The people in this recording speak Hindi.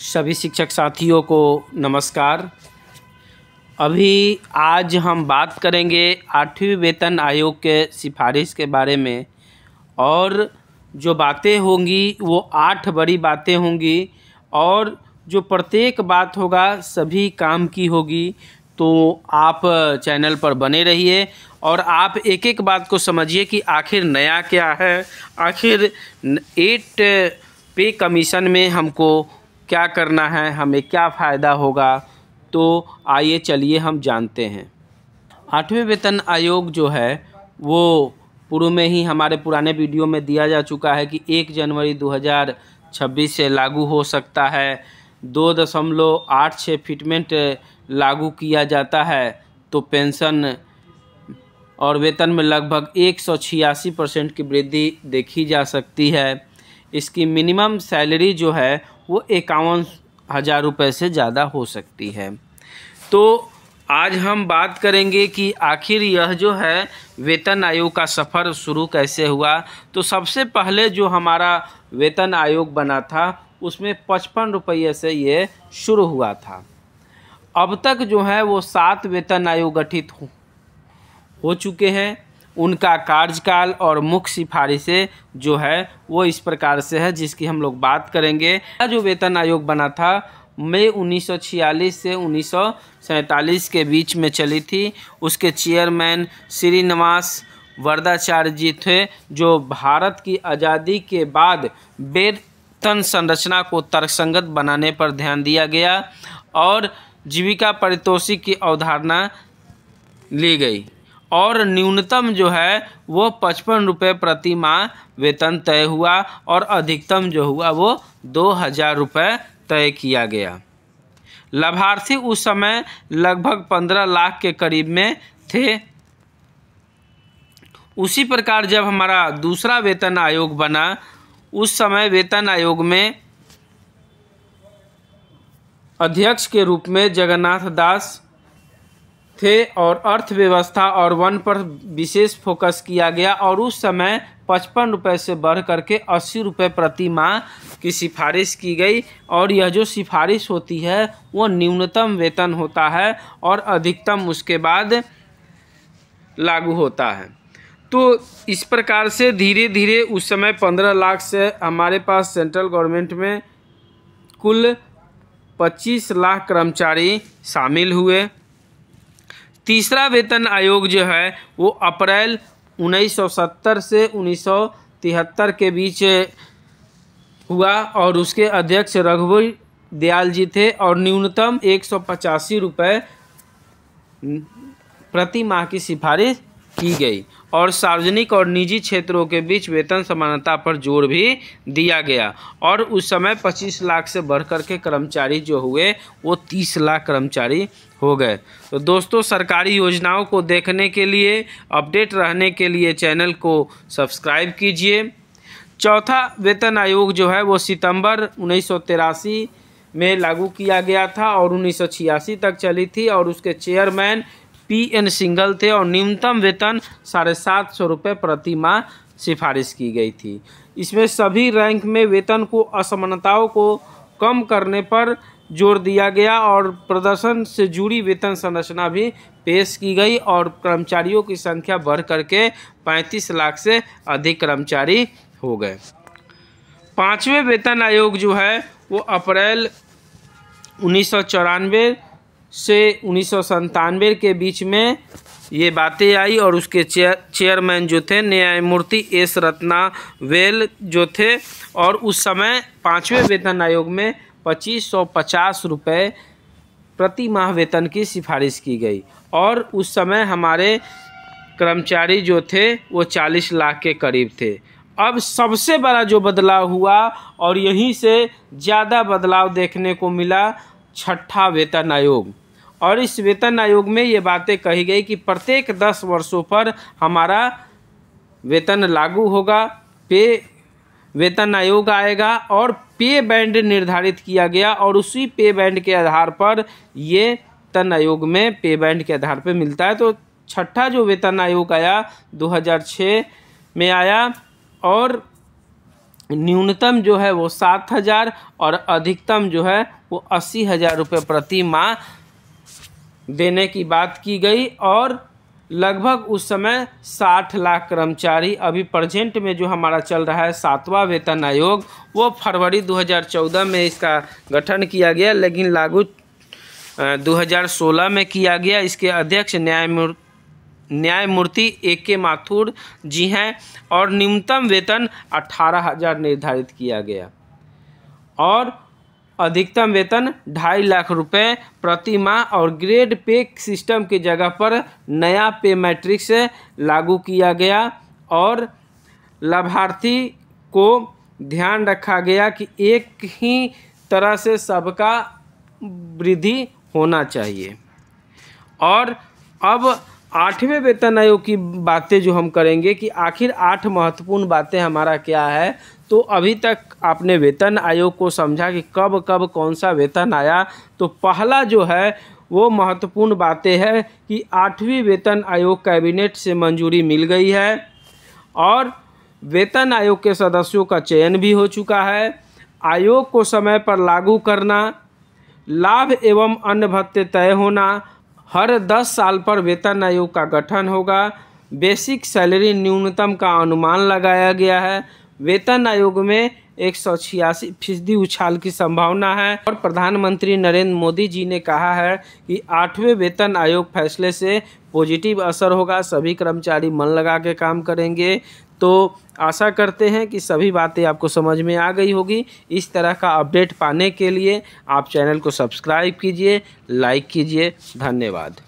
सभी शिक्षक साथियों को नमस्कार। अभी आज हम बात करेंगे 8वीं वेतन आयोग के सिफारिश के बारे में, और जो बातें होंगी वो 8 बड़ी बातें होंगी और जो प्रत्येक बात होगा सभी काम की होगी। तो आप चैनल पर बने रहिए और आप एक एक बात को समझिए कि आखिर नया क्या है, आखिर 8 पे कमीशन में हमको क्या करना है, हमें क्या फ़ायदा होगा। तो आइए चलिए हम जानते हैं। 8वें वेतन आयोग जो है वो पूर्व में ही हमारे पुराने वीडियो में दिया जा चुका है कि 1 जनवरी 2026 से लागू हो सकता है। 2.86 फिटमेंट लागू किया जाता है तो पेंशन और वेतन में लगभग 186% की वृद्धि देखी जा सकती है। इसकी मिनिमम सैलरी जो है वो 51,000 रुपये से ज़्यादा हो सकती है। तो आज हम बात करेंगे कि आखिर यह जो है वेतन आयोग का सफ़र शुरू कैसे हुआ। तो सबसे पहले जो हमारा वेतन आयोग बना था उसमें 55 रुपये से ये शुरू हुआ था। अब तक जो है वो 7 वेतन आयोग गठित हो चुके हैं। उनका कार्यकाल और मुख्य सिफारिशें जो है वो इस प्रकार से है, जिसकी हम लोग बात करेंगे। जो वेतन आयोग बना था मई 1946 से 1947 के बीच में चली थी। उसके चेयरमैन श्रीनिवास वरदाचार्य जी थे, जो भारत की आज़ादी के बाद वेतन संरचना को तर्कसंगत बनाने पर ध्यान दिया गया और जीविका पारितोषिक की अवधारणा ली गई और न्यूनतम जो है वो 55 रुपये प्रति माह वेतन तय हुआ और अधिकतम जो हुआ वो 2,000 रुपये तय किया गया। लाभार्थी उस समय लगभग 15 लाख के करीब में थे। उसी प्रकार जब हमारा दूसरा वेतन आयोग बना उस समय वेतन आयोग में अध्यक्ष के रूप में जगन्नाथ दास थे और अर्थव्यवस्था और वन पर विशेष फोकस किया गया और उस समय 55 रुपये से बढ़ करके 80 रुपये प्रति माह की सिफारिश की गई। और यह जो सिफारिश होती है वो न्यूनतम वेतन होता है और अधिकतम उसके बाद लागू होता है। तो इस प्रकार से धीरे धीरे उस समय 15 लाख से हमारे पास सेंट्रल गवर्नमेंट में कुल 25 लाख कर्मचारी शामिल हुए। तीसरा वेतन आयोग जो है वो अप्रैल 1970 से 1973 के बीच हुआ और उसके अध्यक्ष रघुवीर दयाल जी थे और न्यूनतम 185 रुपये प्रति माह की सिफारिश की गई और सार्वजनिक और निजी क्षेत्रों के बीच वेतन समानता पर जोर भी दिया गया। और उस समय 25 लाख से बढ़कर के कर्मचारी जो हुए वो 30 लाख कर्मचारी हो गए। तो दोस्तों, सरकारी योजनाओं को देखने के लिए, अपडेट रहने के लिए चैनल को सब्सक्राइब कीजिए। चौथा वेतन आयोग जो है वो सितंबर 1983 में लागू किया गया था और 1986 तक चली थी और उसके चेयरमैन PN सिंघल थे और न्यूनतम वेतन 750 रुपये प्रति माह सिफारिश की गई थी। इसमें सभी रैंक में वेतन को असमानताओं को कम करने पर जोर दिया गया और प्रदर्शन से जुड़ी वेतन संरचना भी पेश की गई और कर्मचारियों की संख्या बढ़ करके 35 लाख से अधिक कर्मचारी हो गए। 5वें वेतन आयोग जो है वो अप्रैल 1994 से 1997 के बीच में ये बातें आई और उसके चेयरमैन जो थे न्यायमूर्ति S रत्नावेल जो थे और उस समय 5वें वेतन आयोग में 2550 रुपये प्रति माह वेतन की सिफारिश की गई और उस समय हमारे कर्मचारी जो थे वो 40 लाख के करीब थे। अब सबसे बड़ा जो बदलाव हुआ और यहीं से ज़्यादा बदलाव देखने को मिला, 6ठा वेतन आयोग। और इस वेतन आयोग में ये बातें कही गई कि प्रत्येक 10 वर्षों पर हमारा वेतन लागू होगा, पे वेतन आयोग आएगा और पे बैंड निर्धारित किया गया और उसी पे बैंड के आधार पर ये वेतन आयोग में पे बैंड के आधार पर मिलता है। तो 6ठा जो वेतन आयोग आया 2006 में आया और न्यूनतम जो है वो 7,000 और अधिकतम जो है वो 80,000 रुपये प्रति माह देने की बात की गई। और लगभग उस समय 60 लाख कर्मचारी, अभी प्रेजेंट में जो हमारा चल रहा है 7वां वेतन आयोग, वो फरवरी 2014 में इसका गठन किया गया, लेकिन लागू 2016 में किया गया। इसके अध्यक्ष न्यायमूर्ति A.K. माथुर जी हैं और न्यूनतम वेतन 18,000 निर्धारित किया गया और अधिकतम वेतन 2.5 लाख रुपए प्रति माह और ग्रेड पे सिस्टम की जगह पर नया पे मैट्रिक्स लागू किया गया और लाभार्थी को ध्यान रखा गया कि एक ही तरह से सबका वृद्धि होना चाहिए। और अब 8वें वेतन आयोग की बातें जो हम करेंगे कि आखिर 8 महत्वपूर्ण बातें हमारा क्या है। तो अभी तक आपने वेतन आयोग को समझा कि कब कब कौन सा वेतन आया। तो पहला जो है वो महत्वपूर्ण बातें है कि 8वीं वेतन आयोग कैबिनेट से मंजूरी मिल गई है और वेतन आयोग के सदस्यों का चयन भी हो चुका है। आयोग को समय पर लागू करना, लाभ एवं अन्य भत्ते तय होना, हर 10 साल पर वेतन आयोग का गठन होगा, बेसिक सैलरी न्यूनतम का अनुमान लगाया गया है, वेतन आयोग में 186% उछाल की संभावना है और प्रधानमंत्री नरेंद्र मोदी जी ने कहा है कि 8वें वेतन आयोग फैसले से पॉजिटिव असर होगा, सभी कर्मचारी मन लगा के काम करेंगे। तो आशा करते हैं कि सभी बातें आपको समझ में आ गई होगी। इस तरह का अपडेट पाने के लिए आप चैनल को सब्सक्राइब कीजिए, लाइक कीजिए। धन्यवाद।